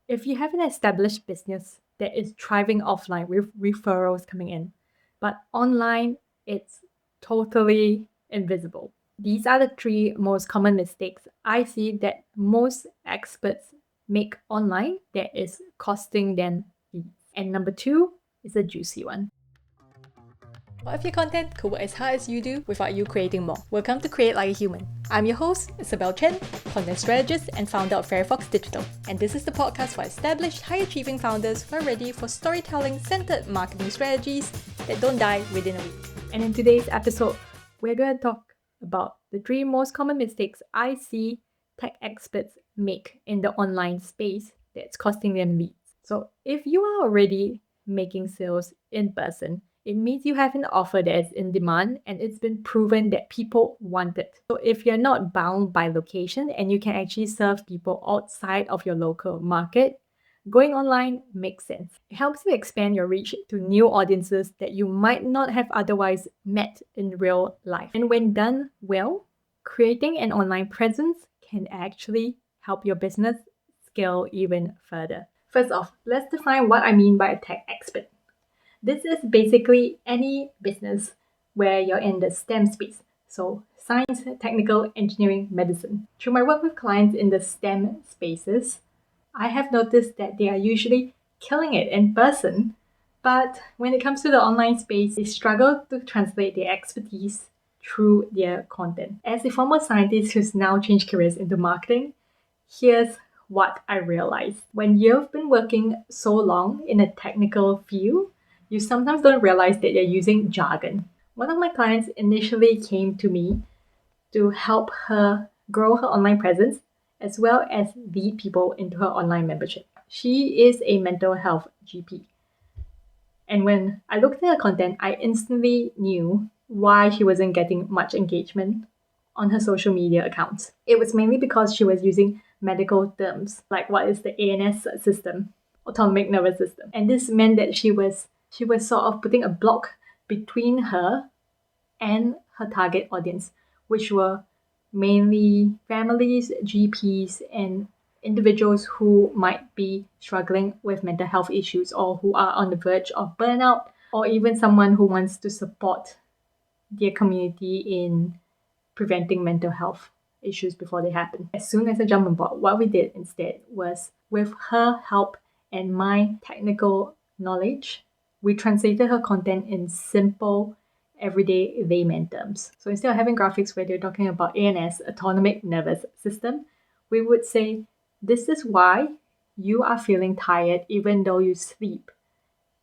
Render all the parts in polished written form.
If you have an established business that is thriving offline with referrals coming in, but online it's totally invisible. These are the three most common mistakes I see that most experts make online that is costing them leads. And number two is a juicy one. What if your content could work as hard as you do without you creating more? Welcome to Create Like a Human. I'm your host, Isabel Chen, content strategist and founder of Fairfox Digital. And this is the podcast for established, high-achieving founders who are ready for storytelling-centered marketing strategies that don't die within a week. And in today's episode, we're going to talk about the three most common mistakes I see tech experts make in the online space that's costing them leads. So if you are already making sales in person, it means you have an offer that is in demand and it's been proven that people want it. So if you're not bound by location and you can actually serve people outside of your local market, going online makes sense. It helps you expand your reach to new audiences that you might not have otherwise met in real life. And when done well, creating an online presence can actually help your business scale even further. First off, let's define what I mean by a tech expert. This is basically any business where you're in the STEM space. So science, technical, engineering, medicine. Through my work with clients in the STEM spaces, I have noticed that they are usually killing it in person, but when it comes to the online space, they struggle to translate their expertise through their content. As a former scientist who's now changed careers into marketing, here's what I realized. When you've been working so long in a technical field, you sometimes don't realize that you're using jargon. One of my clients initially came to me to help her grow her online presence as well as lead people into her online membership. She is a mental health GP. And when I looked at her content, I instantly knew why she wasn't getting much engagement on her social media accounts. It was mainly because she was using medical terms like what is the ANS system, autonomic nervous system. And this meant that she was sort of putting a block between her and her target audience, which were mainly families, GPs, and individuals who might be struggling with mental health issues or who are on the verge of burnout, or even someone who wants to support their community in preventing mental health issues before they happen. As soon as I jumped on board, what we did instead was, with her help and my technical knowledge, we translated her content in simple, everyday layman terms. So instead of having graphics where they're talking about ANS, autonomic nervous system, we would say, this is why you are feeling tired even though you sleep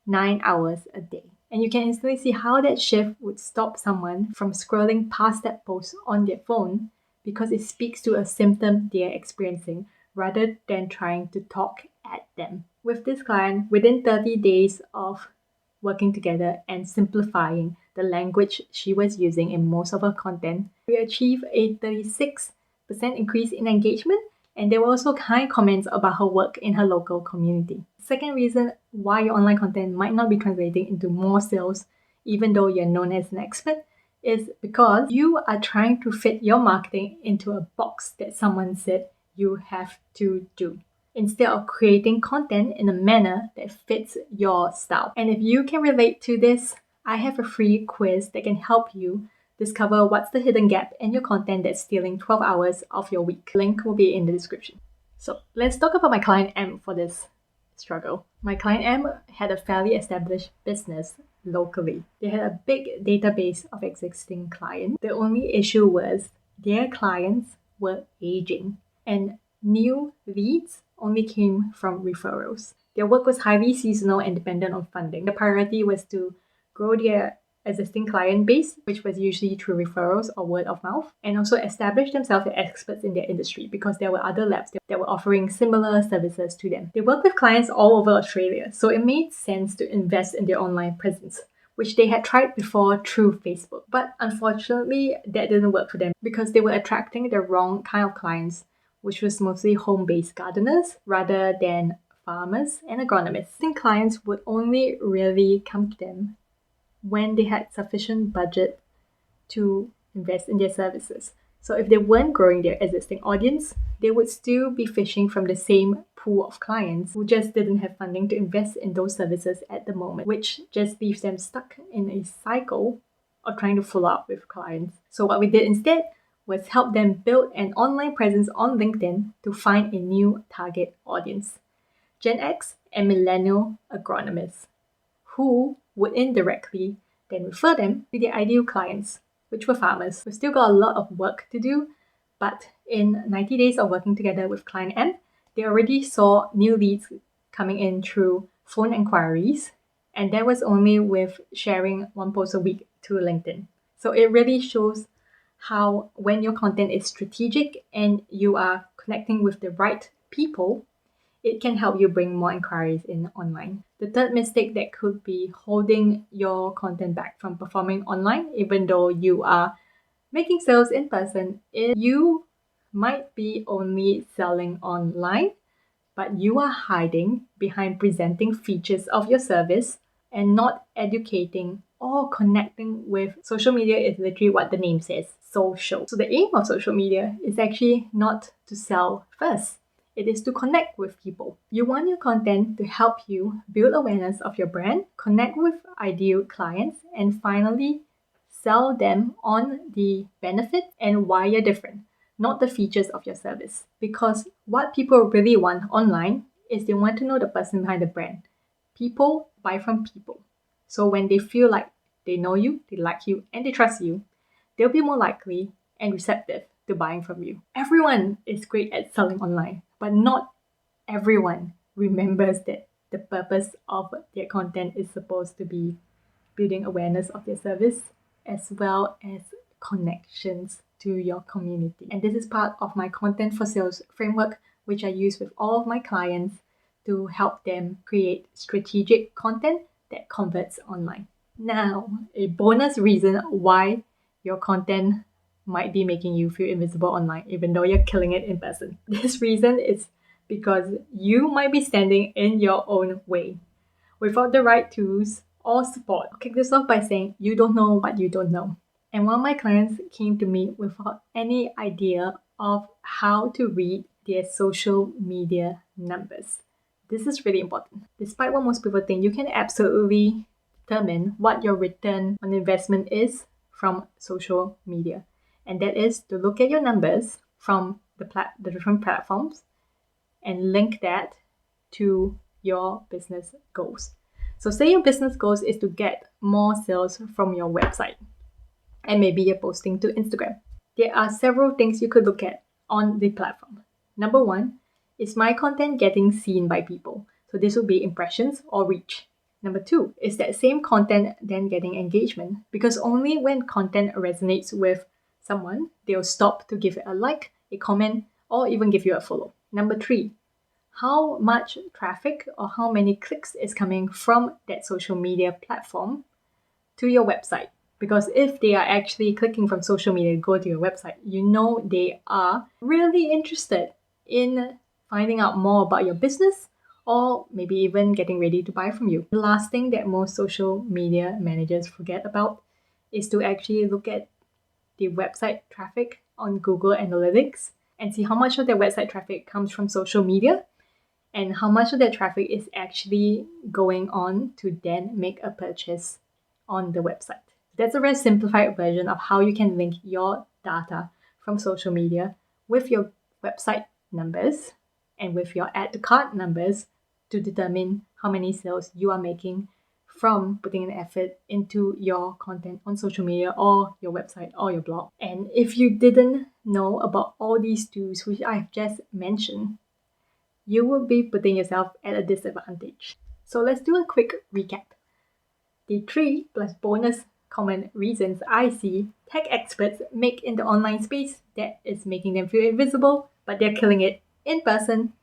9 hours a day. And you can instantly see how that shift would stop someone from scrolling past that post on their phone because it speaks to a symptom they're experiencing rather than trying to talk at them. With this client, within 30 days of working together and simplifying the language she was using in most of her content, we achieved a 36% increase in engagement, and there were also kind comments about her work in her local community. Second reason why your online content might not be translating into more sales, even though you're known as an expert, is because you are trying to fit your marketing into a box that someone said you have to do, instead of creating content in a manner that fits your style. And if you can relate to this, I have a free quiz that can help you discover what's the hidden gap in your content that's stealing 12 hours of your week. Link will be in the description. So let's talk about my client M for this struggle. My client M had a fairly established business locally. They had a big database of existing clients. The only issue was their clients were aging and new leads only came from referrals. Their work was highly seasonal and dependent on funding. The priority was to grow their existing client base, which was usually through referrals or word of mouth, and also establish themselves as experts in their industry because there were other labs that were offering similar services to them. They work with clients all over Australia, so it made sense to invest in their online presence, which they had tried before through Facebook. But unfortunately, that didn't work for them because they were attracting the wrong kind of clients, which was mostly home-based gardeners rather than farmers and agronomists. And clients would only really come to them when they had sufficient budget to invest in their services. So if they weren't growing their existing audience, they would still be fishing from the same pool of clients who just didn't have funding to invest in those services at the moment, which just leaves them stuck in a cycle of trying to follow up with clients. So what we did instead was help them build an online presence on LinkedIn to find a new target audience, Gen X and millennial agronomists, who would indirectly then refer them to their ideal clients, which were farmers. We've still got a lot of work to do, but in 90 days of working together with Client M, they already saw new leads coming in through phone inquiries, and that was only with sharing one post a week to LinkedIn. So it really shows how when your content is strategic and you are connecting with the right people, it can help you bring more inquiries in online. The third mistake that could be holding your content back from performing online, even though you are making sales in person, is you might be only selling online, but you are hiding behind presenting features of your service and not educating or connecting with. Social media is literally what the name says, social. So the aim of social media is actually not to sell first. It is to connect with people. You want your content to help you build awareness of your brand, connect with ideal clients, and finally sell them on the benefit and why you're different, not the features of your service. Because what people really want online is they want to know the person behind the brand. People buy from people. So when they feel like they know you, they like you, and they trust you, they'll be more likely and receptive to buying from you. Everyone is great at selling online, but not everyone remembers that the purpose of their content is supposed to be building awareness of their service as well as connections to your community. And this is part of my content for sales framework, which I use with all of my clients to help them create strategic content that converts online. Now, a bonus reason why your content might be making you feel invisible online, even though you're killing it in person. This reason is because you might be standing in your own way without the right tools or support. I'll kick this off by saying you don't know what you don't know. And one of my clients came to me without any idea of how to read their social media numbers. This is really important. Despite what most people think, you can absolutely determine what your return on investment is from social media. And that is to look at your numbers from the different platforms and link that to your business goals. So say your business goals is to get more sales from your website and maybe you're posting to Instagram. There are several things you could look at on the platform. Number one, is my content getting seen by people? So this would be impressions or reach. Number two, is that same content then getting engagement? Because only when content resonates with someone, they'll stop to give it a like, a comment, or even give you a follow. Number three, how much traffic or how many clicks is coming from that social media platform to your website. Because if they are actually clicking from social media to go to your website, you know they are really interested in finding out more about your business or maybe even getting ready to buy from you. The last thing that most social media managers forget about is to actually look at the website traffic on Google Analytics and see how much of their website traffic comes from social media and how much of that traffic is actually going on to then make a purchase on the website. That's a very simplified version of how you can link your data from social media with your website numbers and with your add to cart numbers to determine how many sales you are making from putting an effort into your content on social media or your website or your blog. And if you didn't know about all these tools which I've just mentioned, you will be putting yourself at a disadvantage. So let's do a quick recap. The 3 plus bonus common reasons I see tech experts make in the online space that is making them feel invisible, but they're killing it in person.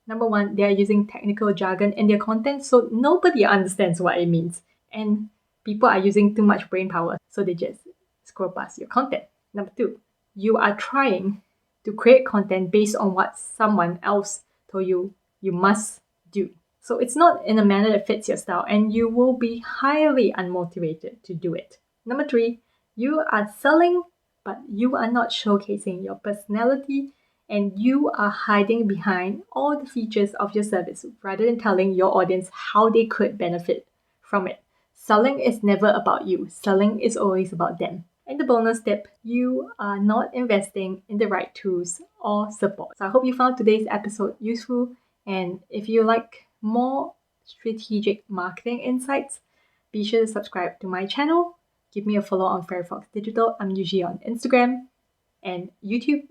Number 1, they're using technical jargon in their content, so nobody understands what it means. And people are using too much brain power, so they just scroll past your content. Number 2, you are trying to create content based on what someone else told you must do. So it's not in a manner that fits your style and you will be highly unmotivated to do it. Number 3, you are selling but you are not showcasing your personality and you are hiding behind all the features of your service rather than telling your audience how they could benefit from it. Selling is never about you. Selling is always about them. And the bonus tip, you are not investing in the right tools or support. So I hope you found today's episode useful. And if you like more strategic marketing insights, be sure to subscribe to my channel. Give me a follow on Firefox Digital. I'm usually on Instagram and YouTube.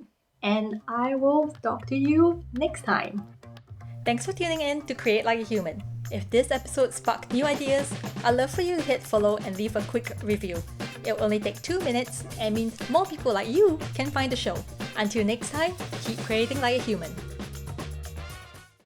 And I will talk to you next time. Thanks for tuning in to Create Like a Human. If this episode sparked new ideas, I'd love for you to hit follow and leave a quick review. It will only take 2 minutes and means more people like you can find the show. Until next time, keep creating like a human.